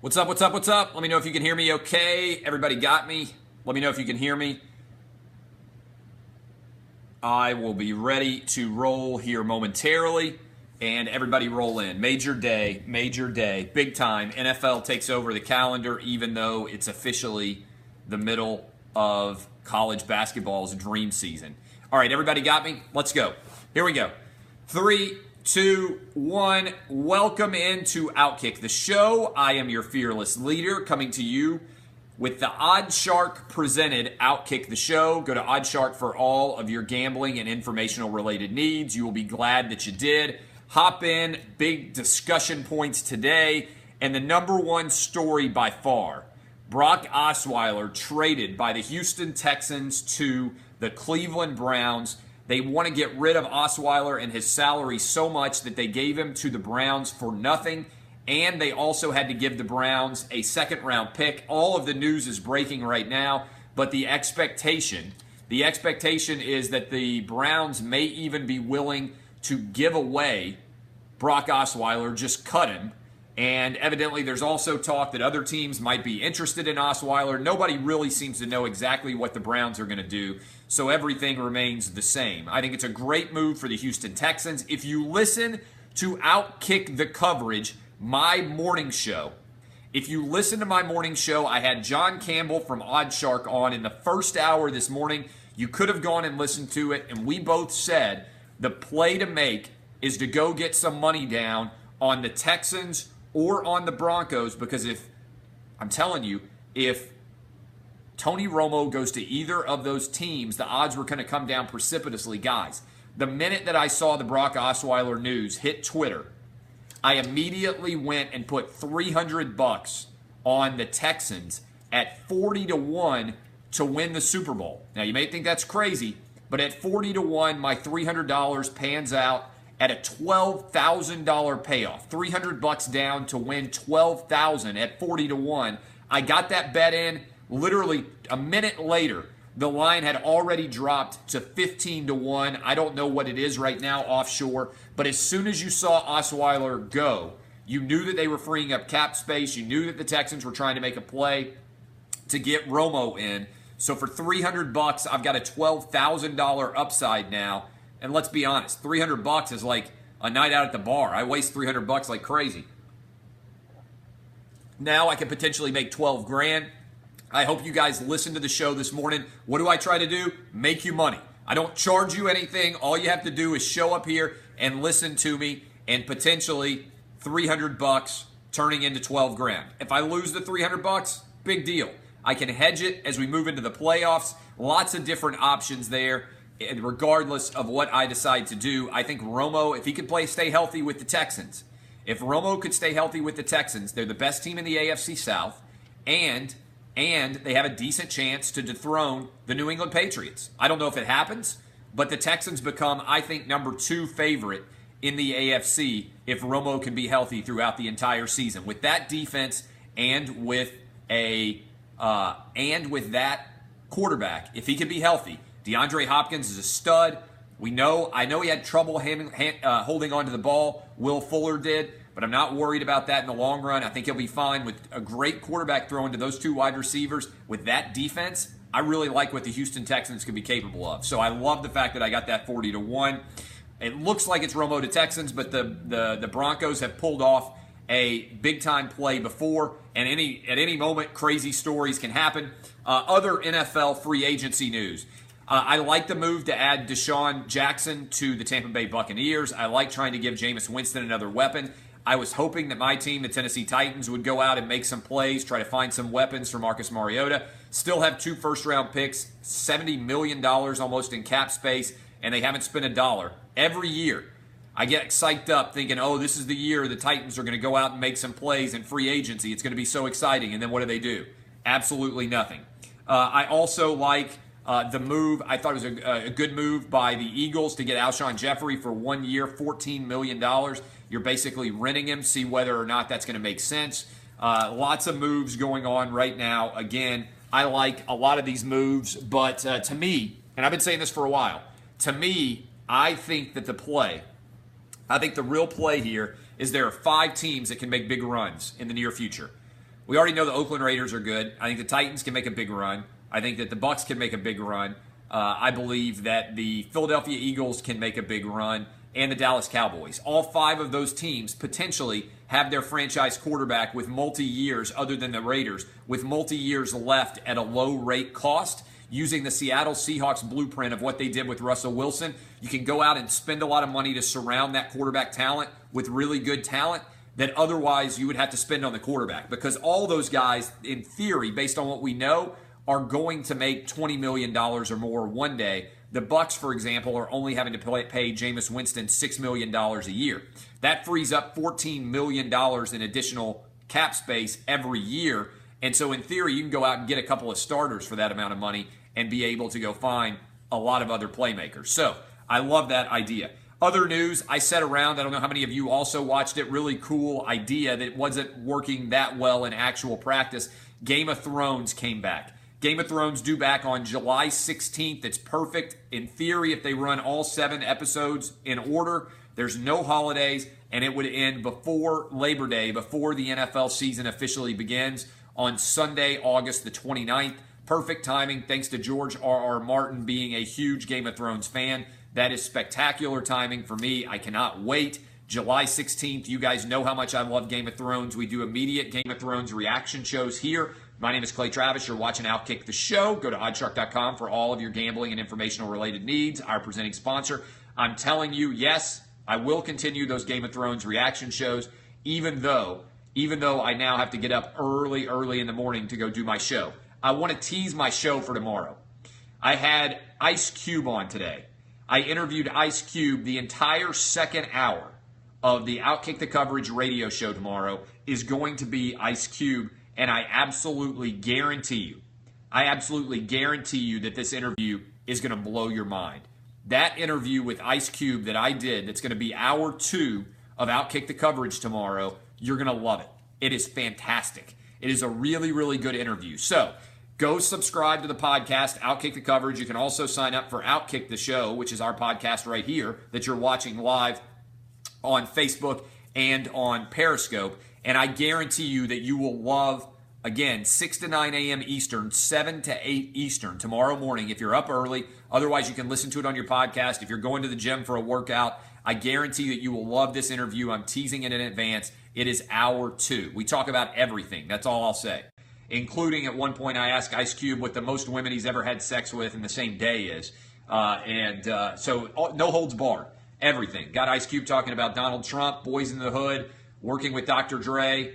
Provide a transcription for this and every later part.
What's up, what's up, what's up? Let me know if you can hear me okay. Everybody got me? Let me know if you can hear me. I will be ready to roll here momentarily, and everybody roll in. Major day, big time. NFL takes over the calendar, even though it's officially the middle of college basketball's dream season. All right, everybody got me? Let's go. Here we go. 3, 2, 1. Welcome into Outkick the Show. I am your fearless leader coming to you with the Oddshark presented Outkick the Show. Go to Oddshark for all of your gambling and informational related needs. You will be glad that you did. Hop in, big discussion points today, and the number one story by far. Brock Osweiler traded by the Houston Texans to the Cleveland Browns. They want to get rid of Osweiler and his salary so much that they gave him to the Browns for nothing. And they also had to give the Browns a second-round pick. All of the news is breaking right now, but the expectation is that the Browns may even be willing to give away Brock Osweiler, just cut him. And evidently there's also talk that other teams might be interested in Osweiler. Nobody really seems to know exactly what the Browns are going to do, so everything remains the same. I think it's a great move for the Houston Texans. If you listen to Outkick the coverage, my morning show. If you listen to my morning show, I had John Campbell from Oddshark on in the first hour this morning. You could have gone and listened to it, and we both said the play to make is to go get some money down on the Texans or on the Broncos, because I'm telling you, if Tony Romo goes to either of those teams, the odds were going to come down precipitously. Guys, the minute that I saw the Brock Osweiler news hit Twitter, I immediately went and put $300 on the Texans at 40-1 to win the Super Bowl. Now, you may think that's crazy, but at 40-1, my $300 pans out at a $12,000 payoff. $300 down to win $12,000 at 40-1. I got that bet in. Literally a minute later, the line had already dropped to 15-1. I don't know what it is right now offshore, but as soon as you saw Osweiler go, you knew that they were freeing up cap space. You knew that the Texans were trying to make a play to get Romo in. So for $300, I've got a $12,000 upside now. And let's be honest, $300 is like a night out at the bar. I waste $300 like crazy. Now I can potentially make 12 grand. I hope you guys listened to the show this morning. What do I try to do? Make you money. I don't charge you anything. All you have to do is show up here and listen to me, and potentially $300 turning into 12 grand. If I lose the $300, big deal. I can hedge it as we move into the playoffs. Lots of different options there. And regardless of what I decide to do, I think Romo, if he could stay healthy with the Texans, if Romo could stay healthy with the Texans, they're the best team in the AFC South, and they have a decent chance to dethrone the New England Patriots. I don't know if it happens, but the Texans become, I think, number 2 favorite in the AFC if Romo can be healthy throughout the entire season. With that defense and with that quarterback, if he can be healthy. DeAndre Hopkins is a stud. I know he had trouble holding onto the ball. Will Fuller did, but I'm not worried about that in the long run. I think he'll be fine with a great quarterback throwing to those 2 wide receivers. With that defense, I really like what the Houston Texans could be capable of. So I love the fact that I got that 40-1. It looks like it's Romo to Texans, but the Broncos have pulled off a big-time play before, and at any moment, crazy stories can happen. Other NFL free agency news. I like the move to add Deshaun Jackson to the Tampa Bay Buccaneers. I like trying to give Jameis Winston another weapon. I was hoping that my team, the Tennessee Titans, would go out and make some plays, try to find some weapons for Marcus Mariota. Still have 2 first-round picks, $70 million almost in cap space, and they haven't spent a dollar. Every year, I get psyched up thinking, oh, this is the year the Titans are going to go out and make some plays in free agency. It's going to be so exciting. And then what do? Absolutely nothing. I also like the move. I thought it was a good move by the Eagles to get Alshon Jeffrey for 1 year, $14 million. You're basically renting him, see whether or not that's going to make sense. Lots of moves going on right now. Again, I like a lot of these moves, but to me, and I've been saying this for a while, to me, I think that the real play here is there are 5 teams that can make big runs in the near future. We already know the Oakland Raiders are good. I think the Titans can make a big run. I think that the Bucs can make a big run. I believe that the Philadelphia Eagles can make a big run, and the Dallas Cowboys. All 5 of those teams potentially have their franchise quarterback with multi-years, other than the Raiders, with multi-years left at a low rate cost. Using the Seattle Seahawks blueprint of what they did with Russell Wilson, you can go out and spend a lot of money to surround that quarterback talent with really good talent that otherwise you would have to spend on the quarterback. Because all those guys, in theory, based on what we know, are going to make $20 million or more one day. The Bucs, for example, are only having to pay Jameis Winston $6 million a year. That frees up $14 million in additional cap space every year. And so in theory, you can go out and get a couple of starters for that amount of money and be able to go find a lot of other playmakers. So I love that idea. Other news, I said around, I don't know how many of you also watched it, really cool idea that wasn't working that well in actual practice. Game of Thrones came back. Game of Thrones due back on July 16th. It's perfect. In theory, if they run all 7 episodes in order, there's no holidays, and it would end before Labor Day, before the NFL season officially begins on Sunday, August the 29th. Perfect timing, thanks to George R.R. Martin being a huge Game of Thrones fan. That is spectacular timing for me. I cannot wait. July 16th, you guys know how much I love Game of Thrones. We do immediate Game of Thrones reaction shows here. My name is Clay Travis. You're watching Outkick the Show. Go to oddshark.com for all of your gambling and informational related needs. Our presenting sponsor. I'm telling you, yes, I will continue those Game of Thrones reaction shows, even though I now have to get up early in the morning to go do my show. I want to tease my show for tomorrow. I had Ice Cube on today. I interviewed Ice Cube. The entire second hour of the Outkick the Coverage radio show tomorrow is going to be Ice Cube, and I absolutely guarantee you that this interview is going to blow your mind. That interview with Ice Cube that I did, that's going to be hour 2 of Outkick the Coverage tomorrow, you're going to love it. It is fantastic. It is a really, really good interview. So go subscribe to the podcast, Outkick the Coverage. You can also sign up for Outkick the Show, which is our podcast right here that you're watching live on Facebook and on Periscope. And I guarantee you that you will love, again, 6 to 9 a.m. Eastern, 7 to 8 Eastern tomorrow morning if you're up early. Otherwise, you can listen to it on your podcast. If you're going to the gym for a workout, I guarantee that you will love this interview. I'm teasing it in advance. It is hour 2. We talk about everything. That's all I'll say. Including at one point I asked Ice Cube what the most women he's ever had sex with in the same day is. So no holds barred. Everything. Got Ice Cube talking about Donald Trump, Boys in the Hood, working with Dr. Dre,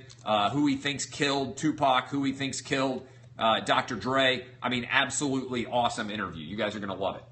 who he thinks killed Tupac, who he thinks killed Dr. Dre. I mean, absolutely awesome interview. You guys are going to love it.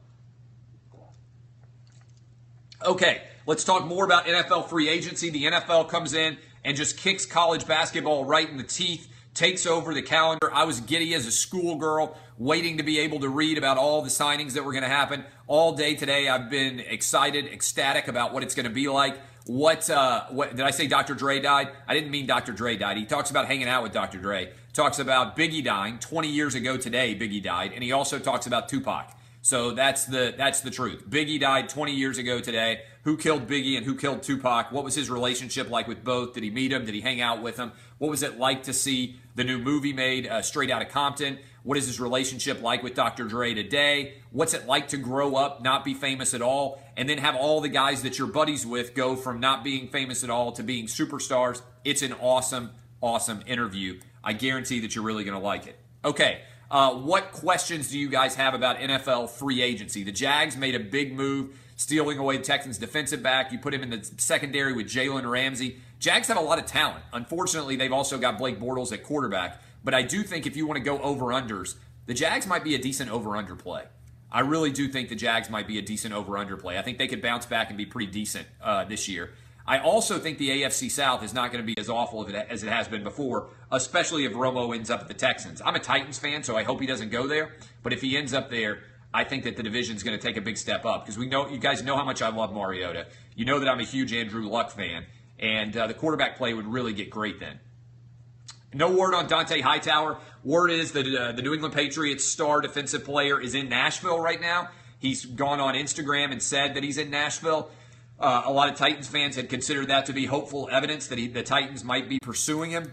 Okay, let's talk more about NFL free agency. The NFL comes in and just kicks college basketball right in the teeth, takes over the calendar. I was giddy as a schoolgirl, waiting to be able to read about all the signings that were going to happen. All day today, I've been excited, ecstatic about what it's going to be like. What did I say? Dr. Dre died? I didn't mean Dr. Dre died. He talks about hanging out with Dr. Dre. Talks about Biggie dying. 20 years ago today, Biggie died. And he also talks about Tupac. So that's the truth. Biggie died 20 years ago today. Who killed Biggie and who killed Tupac? What was his relationship like with both? Did he meet him? Did he hang out with him? What was it like to see the new movie made, Straight Outta Compton? What is his relationship like with Dr. Dre today? What's it like to grow up, not be famous at all, and then have all the guys that you're buddies with go from not being famous at all to being superstars? It's an awesome, awesome interview. I guarantee that you're really going to like it. Okay. What questions do you guys have about NFL free agency? The Jags made a big move, stealing away the Texans' defensive back. You put him in the secondary with Jalen Ramsey. Jags have a lot of talent. Unfortunately, they've also got Blake Bortles at quarterback. But I do think if you want to go over-unders, the Jags might be a decent over-under play. I really do think the Jags might be a decent over-under play. I think they could bounce back and be pretty decent this year. I also think the AFC South is not going to be as awful as it has been before, especially if Romo ends up at the Texans. I'm a Titans fan, so I hope he doesn't go there. But if he ends up there, I think that the division is going to take a big step up because you guys know how much I love Mariota. You know that I'm a huge Andrew Luck fan, and the quarterback play would really get great then. No word on Dante Hightower. Word is that the New England Patriots star defensive player is in Nashville right now. He's gone on Instagram and said that he's in Nashville. A lot of Titans fans had considered that to be hopeful evidence that the Titans might be pursuing him.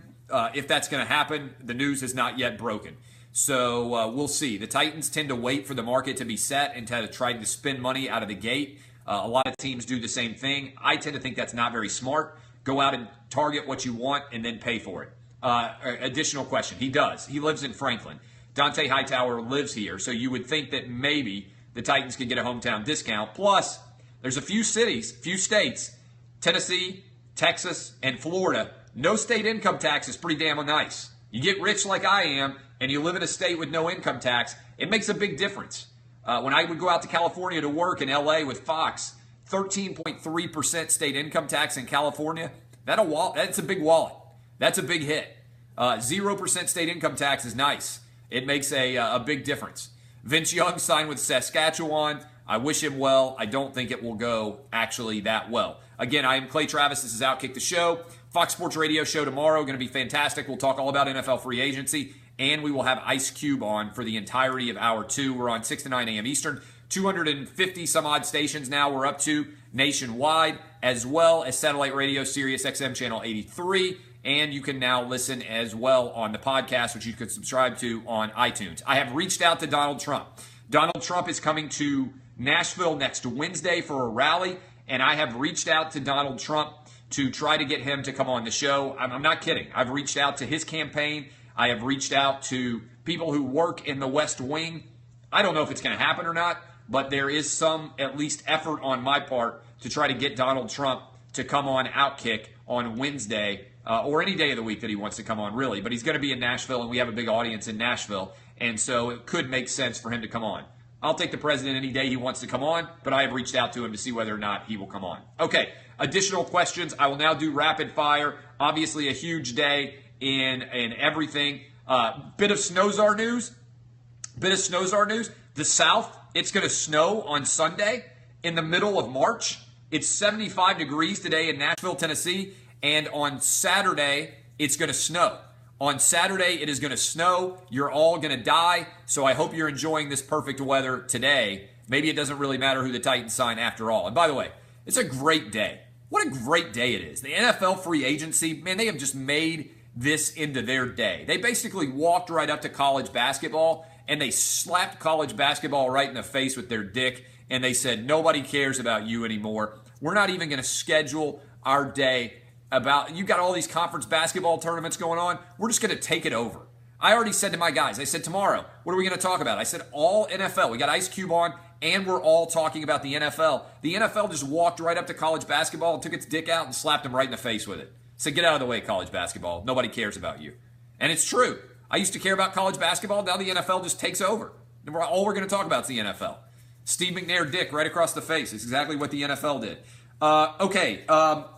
if that's going to happen, the news has not yet broken. So we'll see. The Titans tend to wait for the market to be set and to try to spend money out of the gate. A lot of teams do the same thing. I tend to think that's not very smart. Go out and target what you want and then pay for it. Additional question. He does. He lives in Franklin. Dante Hightower lives here. So you would think that maybe the Titans could get a hometown discount. Plus, there's a few states, Tennessee, Texas, and Florida. No state income tax is pretty damn nice. You get rich like I am, and you live in a state with no income tax, it makes a big difference. When I would go out to California to work in LA with Fox, 13.3% state income tax in California, that's a big wallet. That's a big hit. 0% state income tax is nice. It makes a big difference. Vince Young signed with Saskatchewan. I wish him well. I don't think it will go actually that well. Again, I am Clay Travis. This is Outkick the Show. Fox Sports Radio show tomorrow. Going to be fantastic. We'll talk all about NFL free agency, and we will have Ice Cube on for the entirety of hour 2. We're on 6 to 9 a.m. Eastern. 250 some odd stations now we're up to nationwide, as well as satellite radio, Sirius XM channel 83. And you can now listen as well on the podcast, which you can subscribe to on iTunes. I have reached out to Donald Trump. Donald Trump is coming to Nashville next Wednesday for a rally, and I have reached out to Donald Trump to try to get him to come on the show. I'm not kidding. I've reached out to his campaign. I have reached out to people who work in the West Wing. I don't know if it's going to happen or not, but there is some, at least, effort on my part to try to get Donald Trump to come on Outkick on Wednesday, or any day of the week that he wants to come on, really. But he's going to be in Nashville, and we have a big audience in Nashville, and so it could make sense for him to come on. I'll take the president any day he wants to come on, but I have reached out to him to see whether or not he will come on. Okay, additional questions. I will now do rapid fire. Obviously, a huge day in everything. Bit of Snowzar news. The South, it's going to snow on Sunday in the middle of March. It's 75 degrees today in Nashville, Tennessee, and on Saturday, it's going to snow. On Saturday, it is going to snow. You're all going to die. So I hope you're enjoying this perfect weather today. Maybe it doesn't really matter who the Titans sign after all. And by the way, it's a great day. What a great day it is. The NFL free agency, man, they have just made this into their day. They basically walked right up to college basketball and they slapped college basketball right in the face with their dick. And they said, nobody cares about you anymore. We're not even going to schedule our day about, you got all these conference basketball tournaments going on. We're just going to take it over. I already said to my guys, I said, tomorrow, what are we going to talk about? I said, all NFL. We got Ice Cube on, and we're all talking about the NFL. The NFL just walked right up to college basketball and took its dick out and slapped him right in the face with it. Said, get out of the way, college basketball. Nobody cares about you. And it's true. I used to care about college basketball. Now the NFL just takes over. All we're going to talk about is the NFL. Steve McNair dick right across the face. It's exactly what the NFL did.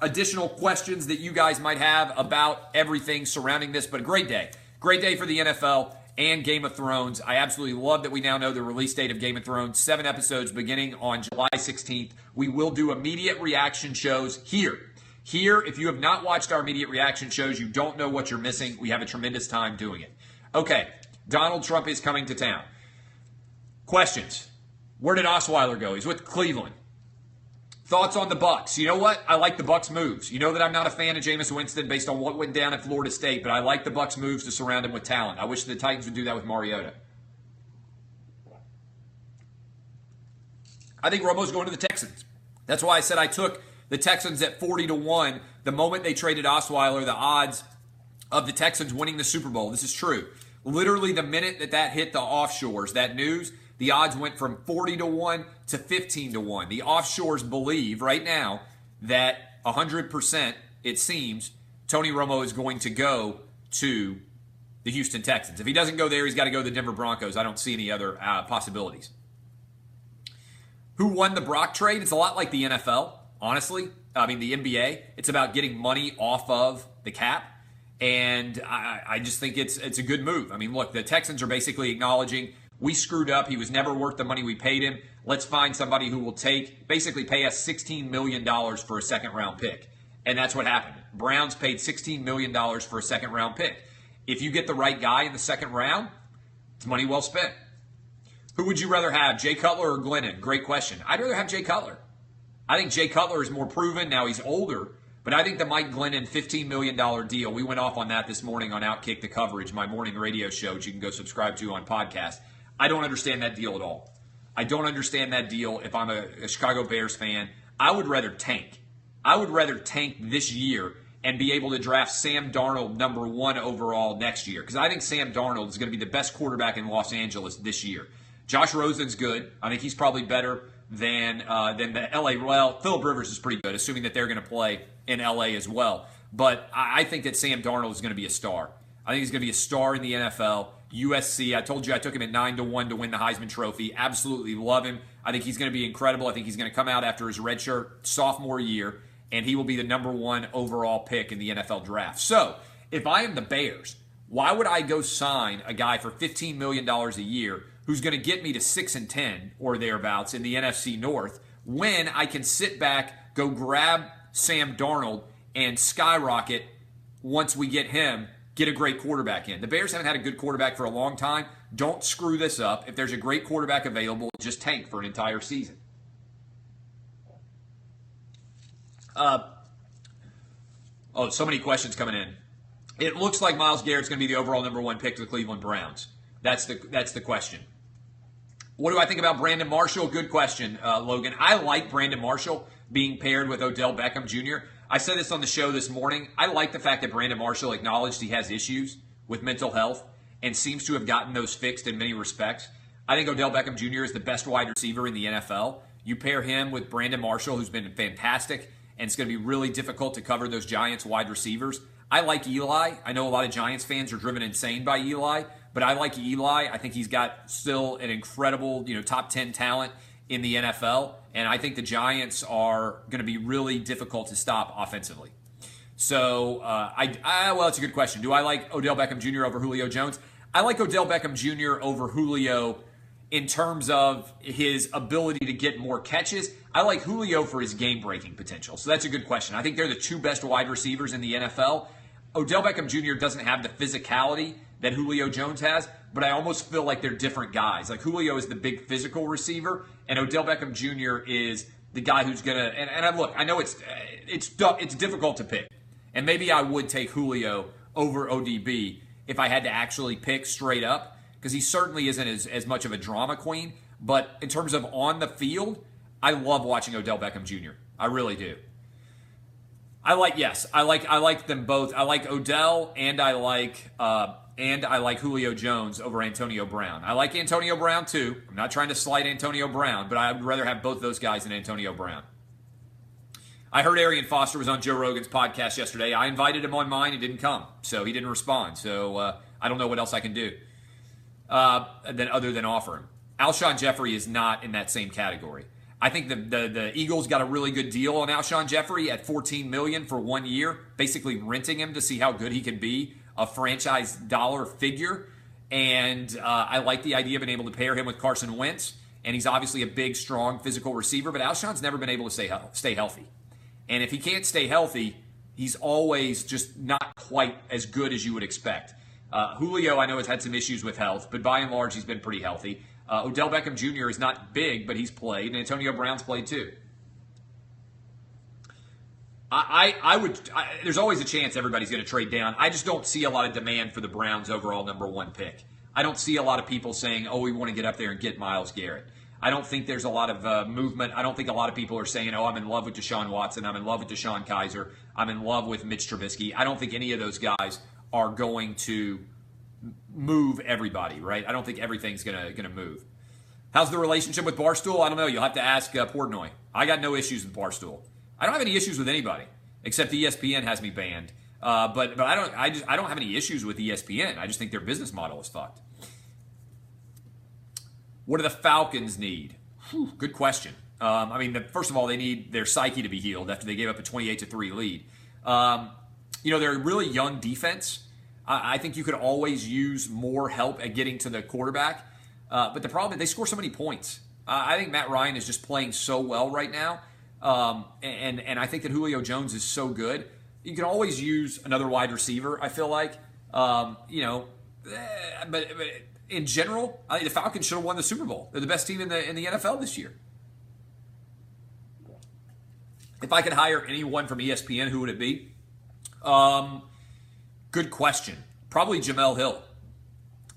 Additional questions that you guys might have about everything surrounding this, but a great day. Great day for the NFL and Game of Thrones. I absolutely love that we now know the release date of Game of Thrones. 7 episodes beginning on July 16th. We will do immediate reaction shows here. Here, if you have not watched our immediate reaction shows, you don't know what you're missing. We have a tremendous time doing it. Okay, Donald Trump is coming to town. Questions. Where did Osweiler go? He's with Cleveland. Thoughts on the Bucs? You know what? I like the Bucs moves. You know that I'm not a fan of Jameis Winston based on what went down at Florida State, but I like the Bucs moves to surround him with talent. I wish the Titans would do that with Mariota. I think Romo's going to the Texans. That's why I said I took the Texans at 40-1. The moment they traded Osweiler, the odds of the Texans winning the Super Bowl. This is true. Literally the minute that hit the offshores, that news, the odds went from 40-1 to 15-1. The offshores believe right now that 100%, it seems, Tony Romo is going to go to the Houston Texans. If he doesn't go there, he's got to go to the Denver Broncos. I don't see any other possibilities. Who won the Brock trade? It's a lot like the NFL, honestly. I mean, the NBA. It's about getting money off of the cap. And I just think it's a good move. I mean, look, the Texans are basically acknowledging we screwed up. He was never worth the money we paid him. Let's find somebody who will basically pay us $16 million for a second-round pick. And that's what happened. Browns paid $16 million for a second-round pick. If you get the right guy in the second round, it's money well spent. Who would you rather have, Jay Cutler or Glennon? Great question. I'd rather have Jay Cutler. I think Jay Cutler is more proven. Now he's older, But I think the Mike Glennon $15 million deal, we went off on that this morning on Outkick the Coverage, my morning radio show, which you can go subscribe to on podcast. I don't understand that deal at all. I don't understand that deal if I'm a Chicago Bears fan. I would rather tank. I would rather tank this year and be able to draft Sam Darnold number 1 overall next year, because I think Sam Darnold is going to be the best quarterback in Los Angeles this year. Josh Rosen's good. I think he's probably better than the LA. Well, Phillip Rivers is pretty good, assuming that they're going to play in LA as well. But I think that Sam Darnold is going to be a star. I think he's going to be a star in the NFL. USC, I told you I took him at 9-1 to win the Heisman Trophy. Absolutely love him. I think he's going to be incredible. I think he's going to come out after his redshirt sophomore year, and he will be the number 1 overall pick in the NFL draft. So, if I am the Bears, why would I go sign a guy for $15 million a year who's going to get me to 6-10 or thereabouts in the NFC North when I can sit back, go grab Sam Darnold, and skyrocket once we get him, get a great quarterback in? The Bears haven't had a good quarterback for a long time. Don't screw this up. If there's a great quarterback available, just tank for an entire season. So many questions coming in. It looks like Myles Garrett's going to be the overall number 1 pick to the Cleveland Browns. That's the question. What do I think about Brandon Marshall? Good question, Logan. I like Brandon Marshall being paired with Odell Beckham Jr. I said this on the show this morning. I like the fact that Brandon Marshall acknowledged he has issues with mental health and seems to have gotten those fixed in many respects. I think Odell Beckham Jr. is the best wide receiver in the NFL. You pair him with Brandon Marshall, who's been fantastic, and it's going to be really difficult to cover those Giants wide receivers. I like Eli. I know a lot of Giants fans are driven insane by Eli, but I like Eli. I think he's got still an incredible, top 10 talent in the NFL, and I think the Giants are going to be really difficult to stop offensively. So, well, it's a good question. Do I like Odell Beckham Jr. over Julio Jones? I like Odell Beckham Jr. over Julio in terms of his ability to get more catches. I like Julio for his game-breaking potential. So that's a good question. I think they're the 2 best wide receivers in the NFL. Odell Beckham Jr. doesn't have the physicality that Julio Jones has, but I almost feel like they're different guys. Like Julio is the big physical receiver, and Odell Beckham Jr. is the guy who's going to – and look, I know it's difficult to pick. And maybe I would take Julio over ODB if I had to actually pick straight up, because he certainly isn't as much of a drama queen. But in terms of on the field, I love watching Odell Beckham Jr. I really do. I like them both. I like Odell and I like Julio Jones over Antonio Brown. I like Antonio Brown too. I'm not trying to slight Antonio Brown, but I would rather have both those guys than Antonio Brown. I heard Arian Foster was on Joe Rogan's podcast yesterday. I invited him on mine. He didn't come, so he didn't respond. So I don't know what else I can do other than offer him. Alshon Jeffrey is not in that same category. I think the Eagles got a really good deal on Alshon Jeffrey at $14 million for 1 year, basically renting him to see how good he can be, a franchise dollar figure. And I like the idea of being able to pair him with Carson Wentz. And he's obviously a big, strong, physical receiver, but Alshon's never been able to stay healthy. And if he can't stay healthy, he's always just not quite as good as you would expect. Julio, I know, has had some issues with health, but by and large, he's been pretty healthy. Odell Beckham Jr. is not big, but he's played, and Antonio Brown's played too. There's always a chance everybody's going to trade down. I just don't see a lot of demand for the Browns' overall number 1 pick. I don't see a lot of people saying, we want to get up there and get Myles Garrett. I don't think there's a lot of movement. I don't think a lot of people are saying, I'm in love with Deshaun Watson. I'm in love with Deshaun Kaiser. I'm in love with Mitch Trubisky. I don't think any of those guys are going to move everybody, right? I don't think everything's gonna move. How's the relationship with Barstool? I don't know. You'll have to ask Portnoy. I got no issues with Barstool. I don't have any issues with anybody except ESPN has me banned. But I don't have any issues with ESPN. I just think their business model is fucked. What do the Falcons need? Good question. First of all, they need their psyche to be healed after they gave up a 28-3 lead. They're a really young defense. I think you could always use more help at getting to the quarterback. But the problem is they score so many points. I think Matt Ryan is just playing so well right now. And I think that Julio Jones is so good. You can always use another wide receiver, I feel like. But in general, I think the Falcons should have won the Super Bowl. They're the best team in the NFL this year. If I could hire anyone from ESPN, who would it be? Good question. Probably Jamel Hill.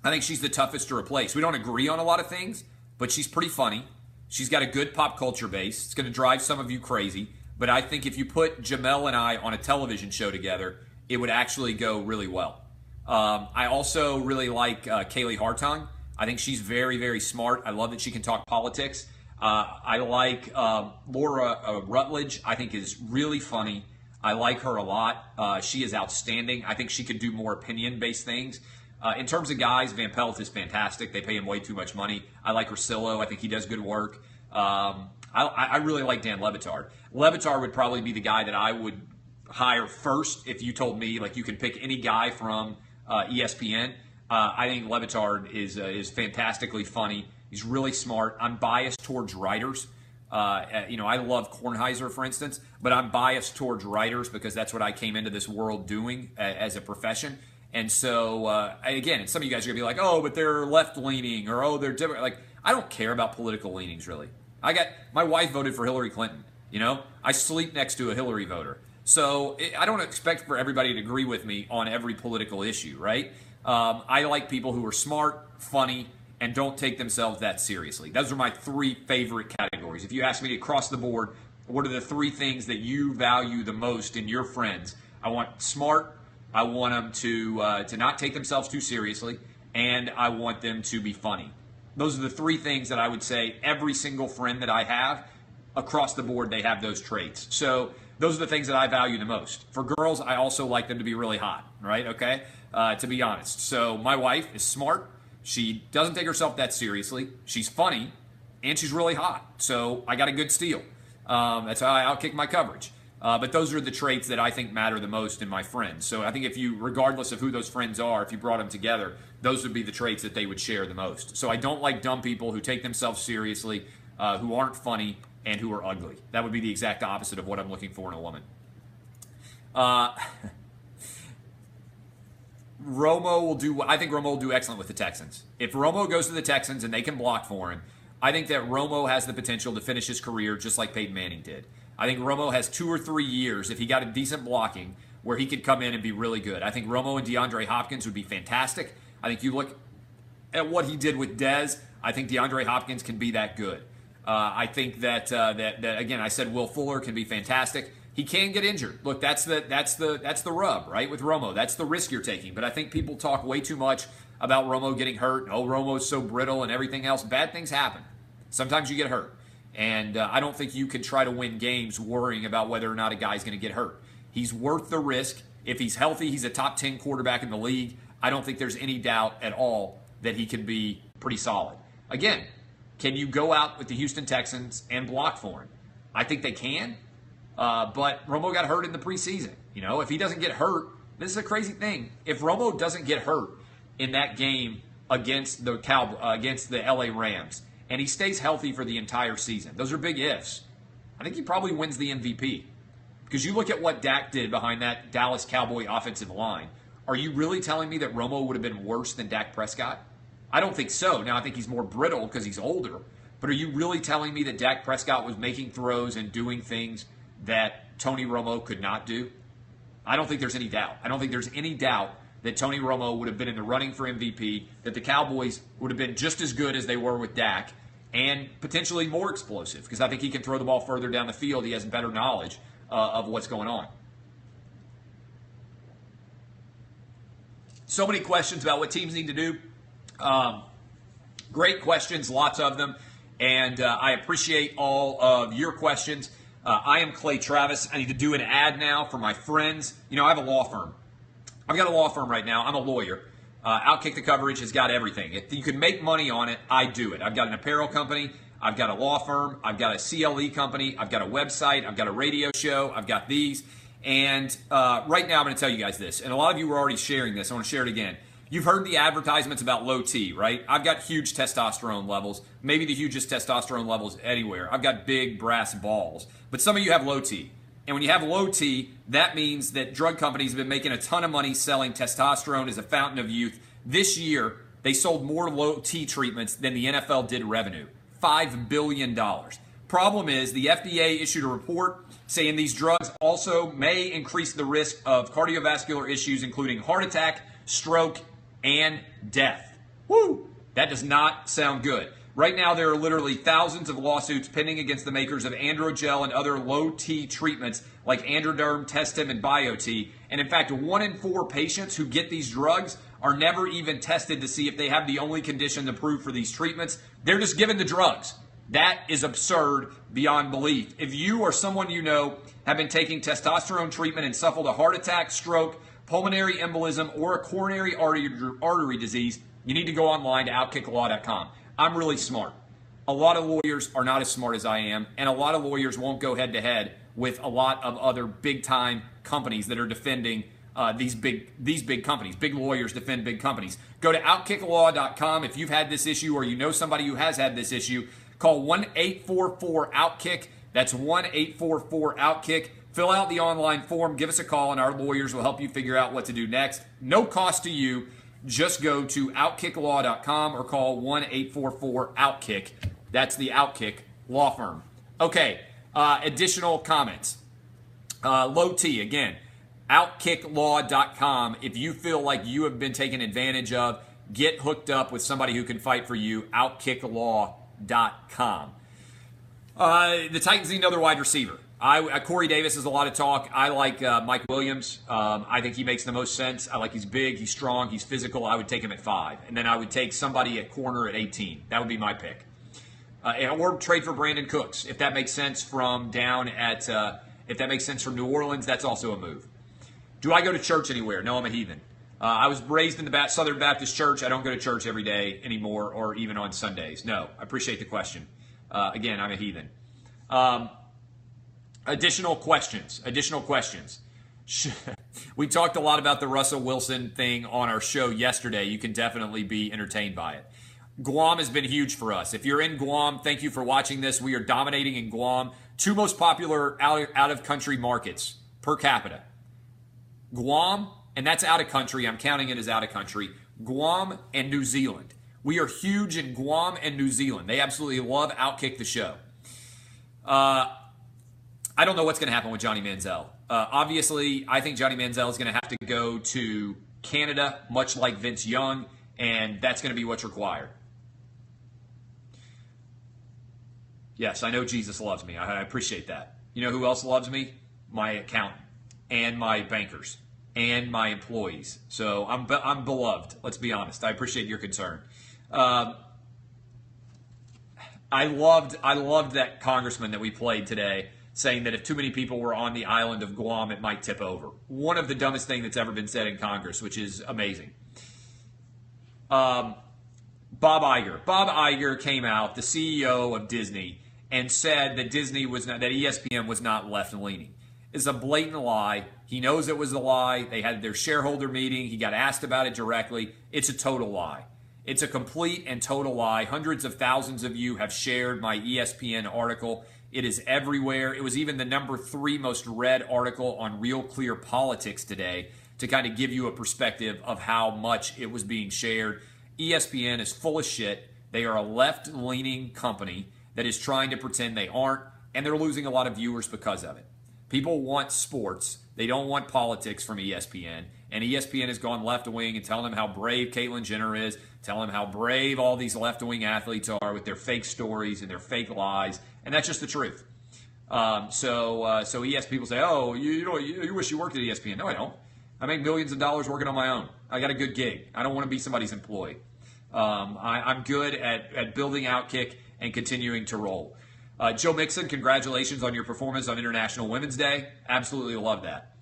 I think she's the toughest to replace. We don't agree on a lot of things, but she's pretty funny. She's got a good pop culture base. It's going to drive some of you crazy. But I think if you put Jamel and I on a television show together, it would actually go really well. I also really like Kaylee Hartung. I think she's very, very smart. I love that she can talk politics. I like Laura Rutledge. I think is really funny. I like her a lot. She is outstanding. I think she could do more opinion-based things. In terms of guys, Van Pelt is fantastic. They pay him way too much money. I like Rosillo. I think he does good work. I really like Dan Levitard. Levitard would probably be the guy that I would hire first if you told me, like, you can pick any guy from ESPN. I think Levitard is fantastically funny. He's really smart. I'm biased towards writers. I love Kornheiser, for instance, but I'm biased towards writers because that's what I came into this world doing as a profession. And so, again, some of you guys are going to be like, oh, but they're left-leaning, or, oh, they're different. Like, I don't care about political leanings, really. My wife voted for Hillary Clinton, I sleep next to a Hillary voter. So I don't expect for everybody to agree with me on every political issue, right? I like people who are smart, funny, and don't take themselves that seriously. Those are my three favorite categories. If you ask me across the board, what are the three things that you value the most in your friends? I want smart, I want them to not take themselves too seriously, and I want them to be funny. Those are the three things that I would say every single friend that I have, across the board, they have those traits. So those are the things that I value the most. For girls, I also like them to be really hot, right? Okay? To be honest. So my wife is smart. She doesn't take herself that seriously. She's funny, and she's really hot. So I got a good steal. That's how I outkick my coverage. But those are the traits that I think matter the most in my friends. So I think if you, regardless of who those friends are, if you brought them together, those would be the traits that they would share the most. So I don't like dumb people who take themselves seriously, who aren't funny, and who are ugly. That would be the exact opposite of what I'm looking for in a woman. I think Romo will do excellent with the Texans. If Romo goes to the Texans and they can block for him, I think that Romo has the potential to finish his career just like Peyton Manning did. I think Romo has 2 or 3 years, if he got a decent blocking, where he could come in and be really good. I think Romo and DeAndre Hopkins would be fantastic. I think you look at what he did with Dez, I think DeAndre Hopkins can be that good. I think that again, I said Will Fuller can be fantastic. He can get injured. Look, that's the rub, right, with Romo. That's the risk you're taking. But I think people talk way too much about Romo getting hurt. Oh, Romo's so brittle and everything else. Bad things happen. Sometimes you get hurt. And I don't think you can try to win games worrying about whether or not a guy's going to get hurt. He's worth the risk. If he's healthy, he's a top 10 quarterback in the league. I don't think there's any doubt at all that he can be pretty solid. Again, can you go out with the Houston Texans and block for him? I think they can. But Romo got hurt in the preseason. If he doesn't get hurt, this is a crazy thing. If Romo doesn't get hurt in that game against the LA Rams, and he stays healthy for the entire season, those are big ifs, I think he probably wins the MVP. Because you look at what Dak did behind that Dallas Cowboy offensive line. Are you really telling me that Romo would have been worse than Dak Prescott? I don't think so. Now, I think he's more brittle because he's older. But are you really telling me that Dak Prescott was making throws and doing things that Tony Romo could not do? I don't think there's any doubt. I don't think there's any doubt that Tony Romo would have been in the running for MVP, that the Cowboys would have been just as good as they were with Dak, and potentially more explosive, because I think he can throw the ball further down the field. He has better knowledge of what's going on. So many questions about what teams need to do. Great questions, lots of them, and I appreciate all of your questions. I am Clay Travis. I need to do an ad now for my friends. I have a law firm. I've got a law firm right now. I'm a lawyer. Outkick the Coverage has got everything. If you can make money on it, I do it. I've got an apparel company. I've got a law firm. I've got a CLE company. I've got a website. I've got a radio show. I've got these. And right now I'm going to tell you guys this. And a lot of you were already sharing this. I want to share it again. You've heard the advertisements about low T, right? I've got huge testosterone levels, maybe the hugest testosterone levels anywhere. I've got big brass balls. But some of you have low T. And when you have low T, that means that drug companies have been making a ton of money selling testosterone as a fountain of youth. This year, they sold more low T treatments than the NFL did revenue. $5 billion. Problem is, the FDA issued a report saying these drugs also may increase the risk of cardiovascular issues, including heart attack, stroke, and death. Woo! That does not sound good. Right now, there are literally thousands of lawsuits pending against the makers of Androgel and other low-T treatments like Androderm, Testim, and BioT. And in fact, 1 in 4 patients who get these drugs are never even tested to see if they have the only condition approved for these treatments. They're just given the drugs. That is absurd beyond belief. If you or someone you know have been taking testosterone treatment and suffered a heart attack, stroke, pulmonary embolism, or a coronary artery disease, you need to go online to outkicklaw.com. I'm really smart. A lot of lawyers are not as smart as I am, and a lot of lawyers won't go head-to-head with a lot of other big-time companies that are defending these big companies. Big lawyers defend big companies. Go to outkicklaw.com if you've had this issue or you know somebody who has had this issue. Call 1-844-OUTKICK. That's 1-844-OUTKICK. Fill out the online form. Give us a call, and our lawyers will help you figure out what to do next. No cost to you. Just go to outkicklaw.com or call 1-844-OUTKICK. That's the Outkick law firm. Okay, additional comments. Low T, again, outkicklaw.com. If you feel like you have been taken advantage of, get hooked up with somebody who can fight for you, outkicklaw.com. The Titans need another wide receiver. Corey Davis is a lot of talk. I like Mike Williams. I think he makes the most sense. I like he's big, he's strong, he's physical. I would take him at 5. And then I would take somebody at corner at 18. That would be my pick. Or trade for Brandon Cooks. If that makes sense from down at, if that makes sense from New Orleans, that's also a move. Do I go to church anywhere? No, I'm a heathen. I was raised in the Southern Baptist Church. I don't go to church every day anymore or even on Sundays. No, I appreciate the question. Again, I'm a heathen. Additional questions. We talked a lot about the Russell Wilson thing on our show yesterday. You can definitely be entertained by it. Guam has been huge for us. If you're in Guam, thank you for watching this. We are dominating in Guam. 2 most popular out-of-country markets per capita. Guam, and that's out of country. I'm counting it as out of country. Guam and New Zealand. We are huge in Guam and New Zealand. They absolutely love Outkick the Show. I don't know what's going to happen with Johnny Manziel. Obviously, I think Johnny Manziel is going to have to go to Canada, much like Vince Young, and that's going to be what's required. Yes, I know Jesus loves me. I appreciate that. You know who else loves me? My accountant and my bankers and my employees. So I'm beloved. Let's be honest. I appreciate your concern. I loved that congressman that we played today, saying that if too many people were on the island of Guam, it might tip over. One of the dumbest things that's ever been said in Congress, which is amazing. Bob Iger came out, the CEO of Disney, and said that that ESPN was not left-leaning. It's a blatant lie. He knows it was a lie. They had their shareholder meeting. He got asked about it directly. It's a total lie. It's a complete and total lie. Hundreds of thousands of you have shared my ESPN article. It is everywhere. It was even the number 3 most read article on Real Clear Politics today to kind of give you a perspective of how much it was being shared. ESPN is full of shit. They are a left-leaning company that is trying to pretend they aren't, and they're losing a lot of viewers because of it. People want sports. They don't want politics from ESPN. And ESPN has gone left-wing and telling them how brave Caitlyn Jenner is, telling them how brave all these left-wing athletes are with their fake stories and their fake lies. And that's just the truth. So ESPN people say, oh, you wish you worked at ESPN. No, I don't. I make millions of dollars working on my own. I got a good gig. I don't want to be somebody's employee. I'm good at building Outkick and continuing to roll. Joe Mixon, congratulations on your performance on International Women's Day. Absolutely love that.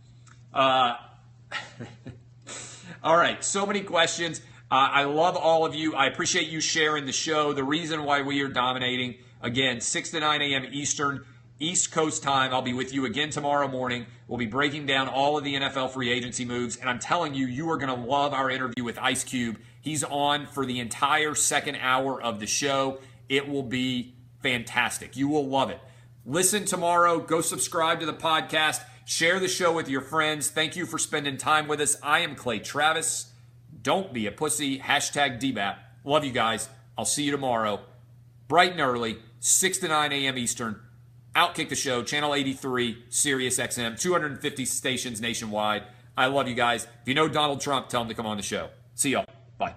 All right, so many questions. I love all of you. I appreciate you sharing the show. The reason why we are dominating, again, 6 to 9 a.m. Eastern, East Coast time. I'll be with you again tomorrow morning. We'll be breaking down all of the NFL free agency moves, and I'm telling you, you are going to love our interview with Ice Cube. He's on for the entire second hour of the show. It will be fantastic. You will love it. Listen tomorrow. Go subscribe to the podcast. Share the show with your friends. Thank you for spending time with us. I am Clay Travis. Don't be a pussy. #DBAP. Love you guys. I'll see you tomorrow. bright and early, 6 to 9 a.m. Eastern. Outkick the Show, Channel 83, Sirius XM, 250 stations nationwide. I love you guys. If you know Donald Trump, tell him to come on the show. See y'all. Bye.